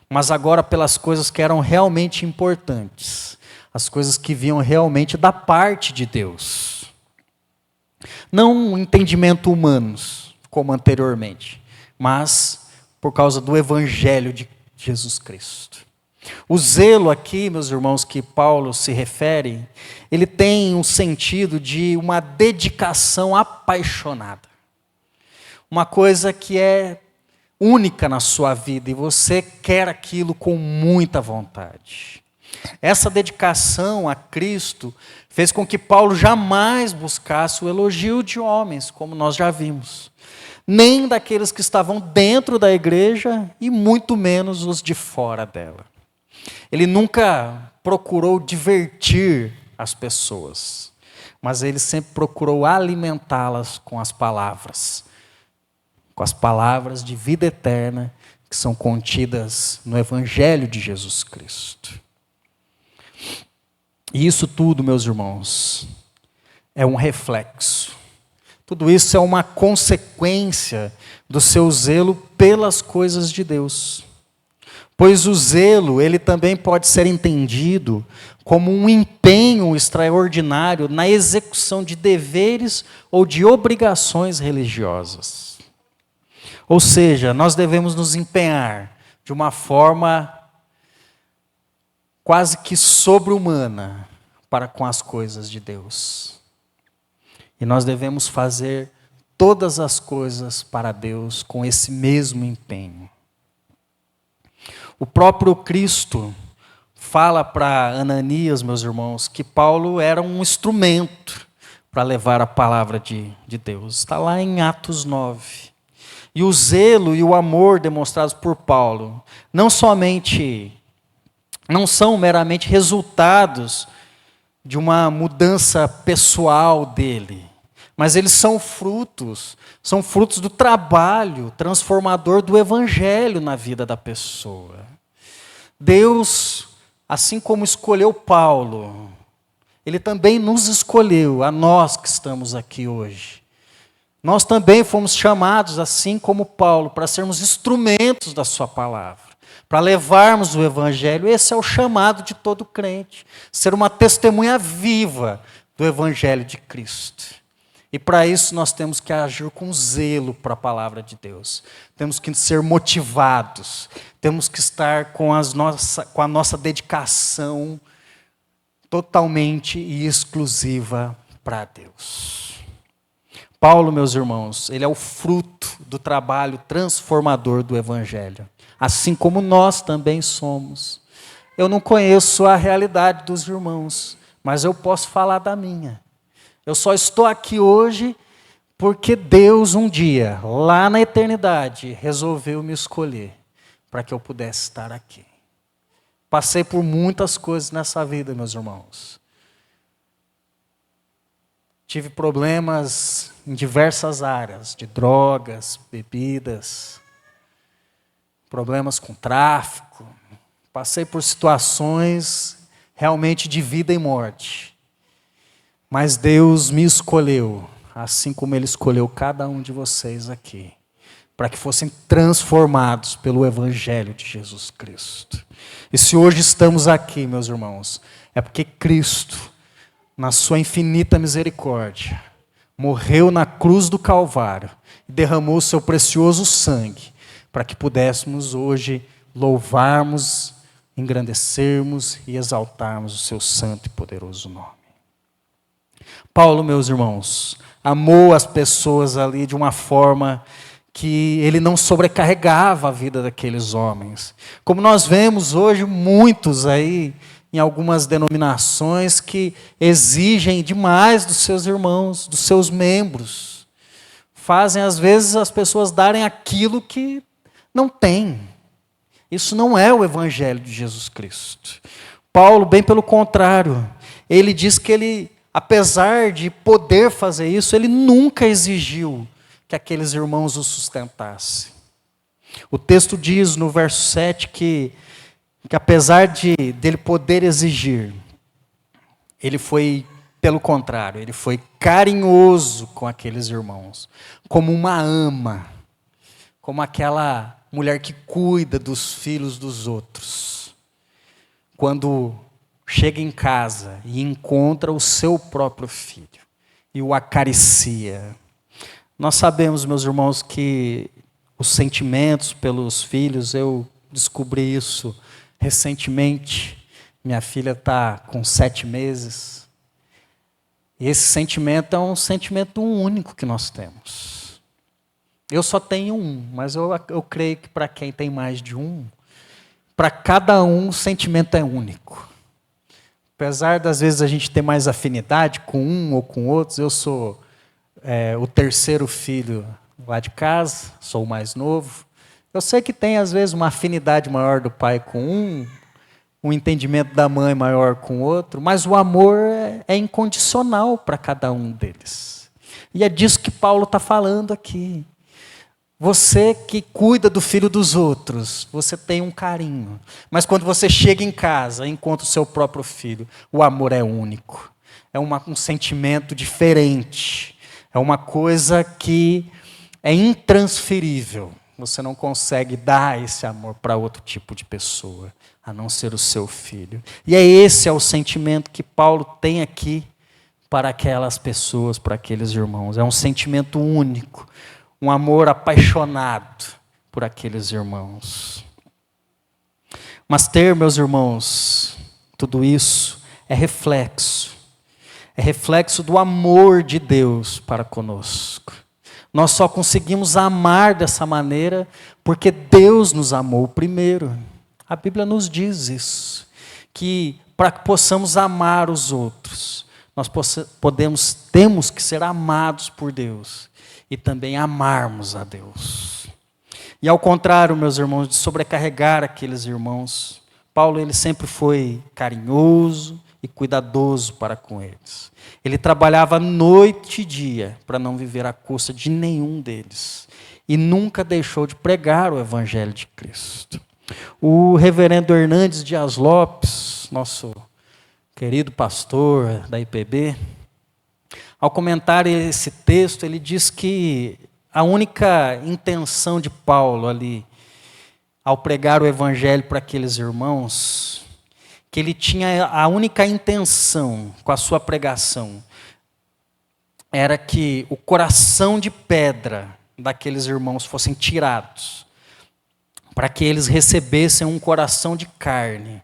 mas agora pelas coisas que eram realmente importantes, as coisas que vinham realmente da parte de Deus. Não um entendimento humano, como anteriormente, mas por causa do Evangelho de Jesus Cristo. O zelo aqui, meus irmãos, que Paulo se refere, ele tem um sentido de uma dedicação apaixonada. Uma coisa que é única na sua vida e você quer aquilo com muita vontade. Essa dedicação a Cristo fez com que Paulo jamais buscasse o elogio de homens, como nós já vimos, nem daqueles que estavam dentro da igreja e muito menos os de fora dela. Ele nunca procurou divertir as pessoas, mas ele sempre procurou alimentá-las com as palavras de vida eterna que são contidas no Evangelho de Jesus Cristo. E isso tudo, meus irmãos, é um reflexo. Tudo isso é uma consequência do seu zelo pelas coisas de Deus. Pois o zelo, ele também pode ser entendido como um empenho extraordinário na execução de deveres ou de obrigações religiosas. Ou seja, nós devemos nos empenhar de uma forma quase que sobre-humana para com as coisas de Deus. E nós devemos fazer todas as coisas para Deus com esse mesmo empenho. O próprio Cristo fala para Ananias, meus irmãos, que Paulo era um instrumento para levar a palavra de Deus. Está lá em Atos 9. E o zelo e o amor demonstrados por Paulo não são meramente resultados de uma mudança pessoal dele, mas eles são frutos do trabalho transformador do Evangelho na vida da pessoa. Deus, assim como escolheu Paulo, Ele também nos escolheu, a nós que estamos aqui hoje. Nós também fomos chamados, assim como Paulo, para sermos instrumentos da sua palavra, para levarmos o Evangelho. Esse é o chamado de todo crente, ser uma testemunha viva do Evangelho de Cristo. E para isso nós temos que agir com zelo para a palavra de Deus. Temos que ser motivados, temos que estar com a nossa dedicação totalmente e exclusiva para Deus. Paulo, meus irmãos, ele é o fruto do trabalho transformador do Evangelho, assim como nós também somos. Eu não conheço a realidade dos irmãos, mas eu posso falar da minha. Eu só estou aqui hoje porque Deus um dia, lá na eternidade, resolveu me escolher para que eu pudesse estar aqui. Passei por muitas coisas nessa vida, meus irmãos. Tive problemas em diversas áreas, de drogas, bebidas, problemas com tráfico. Passei por situações realmente de vida e morte. Mas Deus me escolheu, assim como Ele escolheu cada um de vocês aqui, para que fossem transformados pelo Evangelho de Jesus Cristo. E se hoje estamos aqui, meus irmãos, é porque Cristo, na sua infinita misericórdia, morreu na cruz do Calvário e derramou o seu precioso sangue para que pudéssemos hoje louvarmos, engrandecermos e exaltarmos o seu santo e poderoso nome. Paulo, meus irmãos, amou as pessoas ali de uma forma que ele não sobrecarregava a vida daqueles homens. Como nós vemos hoje muitos aí, em algumas denominações que exigem demais dos seus irmãos, dos seus membros. Fazem, às vezes, as pessoas darem aquilo que não têm. Isso não é o Evangelho de Jesus Cristo. Paulo, bem pelo contrário, ele diz que ele, apesar de poder fazer isso, ele nunca exigiu que aqueles irmãos o sustentassem. O texto diz no verso 7 que apesar dele poder exigir, ele foi, pelo contrário, ele foi carinhoso com aqueles irmãos, como uma ama, como aquela mulher que cuida dos filhos dos outros. Quando chega em casa e encontra o seu próprio filho e o acaricia. Nós sabemos, meus irmãos, que os sentimentos pelos filhos, eu descobri isso recentemente. Minha filha está com 7 meses. E esse sentimento é um sentimento único que nós temos. Eu só tenho um, mas eu creio que para quem tem mais de um, para cada um o sentimento é único. Apesar das vezes a gente ter mais afinidade com um ou com outros, eu sou o terceiro filho lá de casa, sou o mais novo. Eu sei que tem às vezes uma afinidade maior do pai com um, um entendimento da mãe maior com o outro, mas o amor é incondicional para cada um deles. E é disso que Paulo está falando aqui. Você que cuida do filho dos outros, você tem um carinho. Mas quando você chega em casa e encontra o seu próprio filho, o amor é único. É um sentimento diferente. É uma coisa que é intransferível. Você não consegue dar esse amor para outro tipo de pessoa, a não ser o seu filho. E esse é o sentimento que Paulo tem aqui para aquelas pessoas, para aqueles irmãos. É um sentimento único. Um amor apaixonado por aqueles irmãos. Mas ter, meus irmãos, tudo isso é reflexo do amor de Deus para conosco. Nós só conseguimos amar dessa maneira porque Deus nos amou primeiro. A Bíblia nos diz isso, que para que possamos amar os outros, nós temos que ser amados por Deus. E também amarmos a Deus. E ao contrário, meus irmãos, de sobrecarregar aqueles irmãos, Paulo ele sempre foi carinhoso e cuidadoso para com eles. Ele trabalhava noite e dia para não viver à custa de nenhum deles. E nunca deixou de pregar o Evangelho de Cristo. O reverendo Hernandes Dias Lopes, nosso querido pastor da IPB, ao comentar esse texto, ele diz que a única intenção de Paulo ali, ao pregar o evangelho para aqueles irmãos, que ele tinha a única intenção com a sua pregação, era que o coração de pedra daqueles irmãos fossem tirados, para que eles recebessem um coração de carne,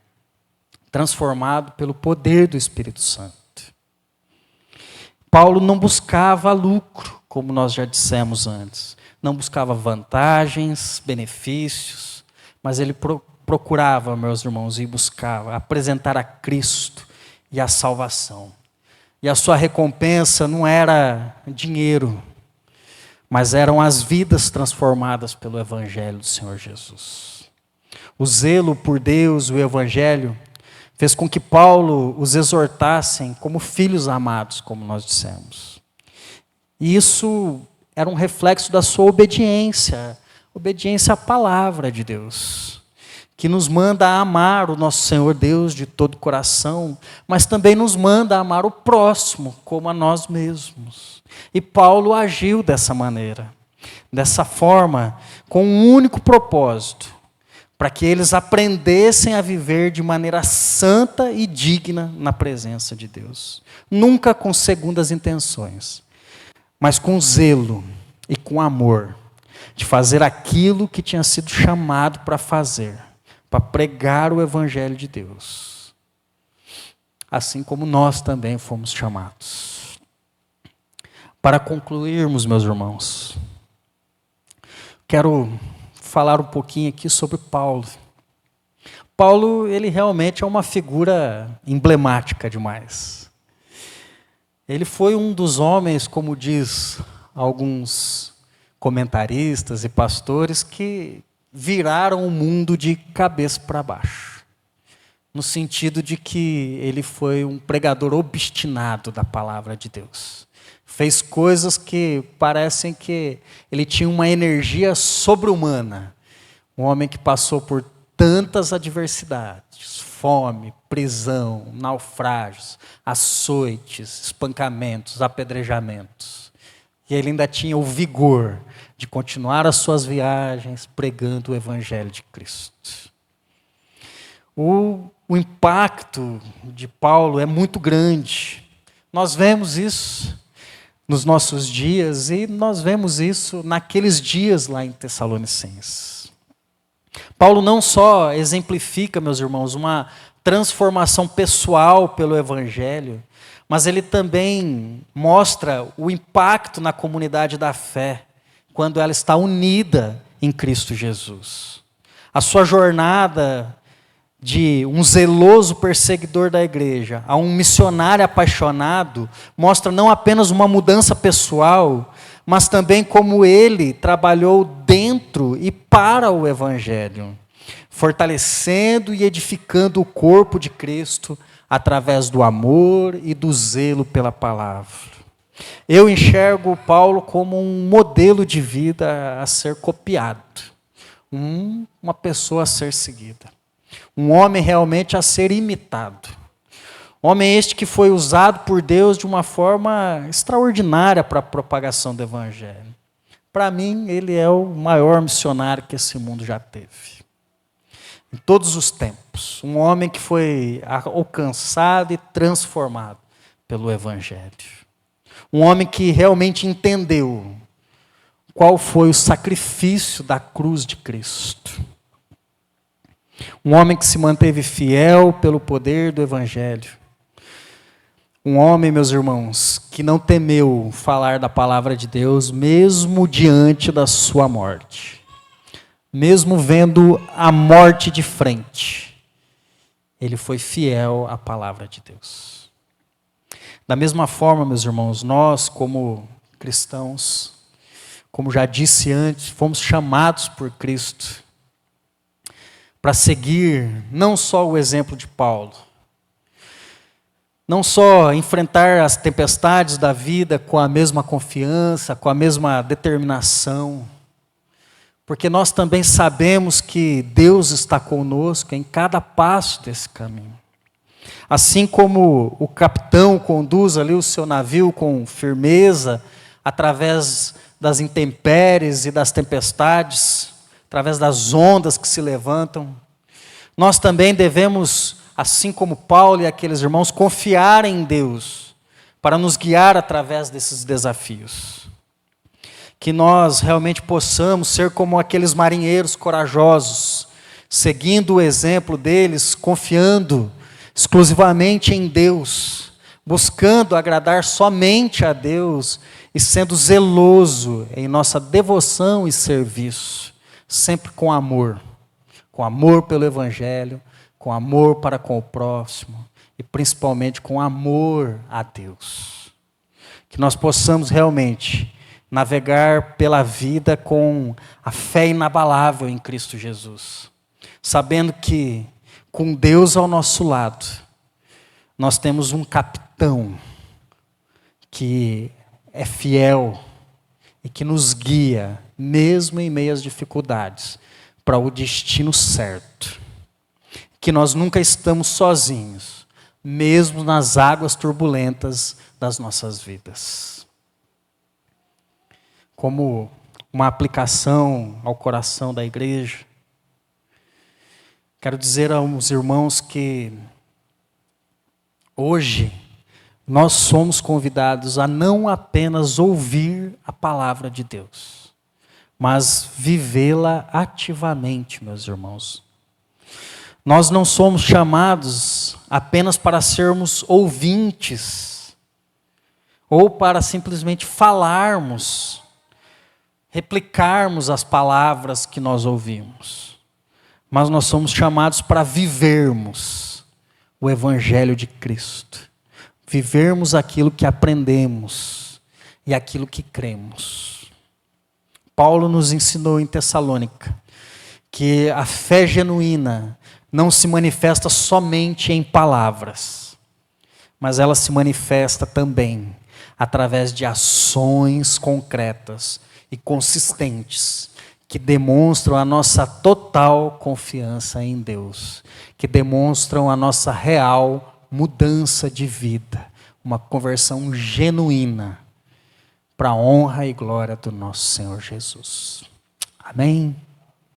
transformado pelo poder do Espírito Santo. Paulo não buscava lucro, como nós já dissemos antes. Não buscava vantagens, benefícios, mas ele procurava, meus irmãos, e buscava apresentar a Cristo e a salvação. E a sua recompensa não era dinheiro, mas eram as vidas transformadas pelo Evangelho do Senhor Jesus. O zelo por Deus, o Evangelho, fez com que Paulo os exortassem como filhos amados, como nós dissemos. E isso era um reflexo da sua obediência à palavra de Deus, que nos manda a amar o nosso Senhor Deus de todo o coração, mas também nos manda a amar o próximo como a nós mesmos. E Paulo agiu dessa maneira, dessa forma, com um único propósito, para que eles aprendessem a viver de maneira santa e digna na presença de Deus. Nunca com segundas intenções, mas com zelo e com amor, de fazer aquilo que tinha sido chamado para fazer, para pregar o Evangelho de Deus. Assim como nós também fomos chamados. Para concluirmos, meus irmãos, quero falar um pouquinho aqui sobre Paulo. Paulo, ele realmente é uma figura emblemática demais. Ele foi um dos homens, como diz alguns comentaristas e pastores, que viraram o mundo de cabeça para baixo. No sentido de que ele foi um pregador obstinado da palavra de Deus. Fez coisas que parecem que ele tinha uma energia sobre-humana. Um homem que passou por tantas adversidades, fome, prisão, naufrágios, açoites, espancamentos, apedrejamentos. E ele ainda tinha o vigor de continuar as suas viagens pregando o Evangelho de Cristo. O impacto de Paulo é muito grande. Nós vemos isso nos nossos dias, e nós vemos isso naqueles dias lá em Tessalonicenses. Paulo não só exemplifica, meus irmãos, uma transformação pessoal pelo Evangelho, mas ele também mostra o impacto na comunidade da fé, quando ela está unida em Cristo Jesus. A sua jornada de um zeloso perseguidor da igreja a um missionário apaixonado, mostra não apenas uma mudança pessoal, mas também como ele trabalhou dentro e para o Evangelho. fortalecendo e edificando o corpo de Cristo através do amor e do zelo pela palavra. Eu enxergo Paulo como um modelo de vida a ser copiado, uma pessoa a ser seguida, um homem realmente a ser imitado. Homem este que foi usado por Deus de uma forma extraordinária para a propagação do Evangelho. Para mim, ele é o maior missionário que esse mundo já teve. Em todos os tempos. Um homem que foi alcançado e transformado pelo Evangelho. Um homem que realmente entendeu qual foi o sacrifício da cruz de Cristo. Um homem que se manteve fiel pelo poder do Evangelho. Um homem, meus irmãos, que não temeu falar da palavra de Deus, mesmo diante da sua morte. Mesmo vendo a morte de frente, ele foi fiel à palavra de Deus. Da mesma forma, meus irmãos, nós, como cristãos, como já disse antes, fomos chamados por Cristo para seguir não só o exemplo de Paulo, não só enfrentar as tempestades da vida com a mesma confiança, com a mesma determinação, porque nós também sabemos que Deus está conosco em cada passo desse caminho. Assim como o capitão conduz ali o seu navio com firmeza, através das intempéries e das tempestades, através das ondas que se levantam, nós também devemos, assim como Paulo e aqueles irmãos, confiar em Deus para nos guiar através desses desafios. Que nós realmente possamos ser como aqueles marinheiros corajosos, seguindo o exemplo deles, confiando exclusivamente em Deus, buscando agradar somente a Deus e sendo zeloso em nossa devoção e serviço, sempre com amor pelo Evangelho, com amor para com o próximo e principalmente com amor a Deus. Que nós possamos realmente navegar pela vida com a fé inabalável em Cristo Jesus, sabendo que com Deus ao nosso lado, nós temos um capitão que é fiel e que nos guia, mesmo em meio às dificuldades, para o destino certo. Que nós nunca estamos sozinhos, mesmo nas águas turbulentas das nossas vidas. Como uma aplicação ao coração da igreja, quero dizer aos irmãos que hoje nós somos convidados a não apenas ouvir a palavra de Deus, mas vivê-la ativamente, meus irmãos. Nós não somos chamados apenas para sermos ouvintes, ou para simplesmente falarmos, replicarmos as palavras que nós ouvimos. Mas nós somos chamados para vivermos o Evangelho de Cristo. Vivermos aquilo que aprendemos e aquilo que cremos. Paulo nos ensinou em Tessalônica que a fé genuína não se manifesta somente em palavras, mas ela se manifesta também através de ações concretas e consistentes, que demonstram a nossa total confiança em Deus, que demonstram a nossa real mudança de vida, uma conversão genuína, para a honra e glória do nosso Senhor Jesus. Amém?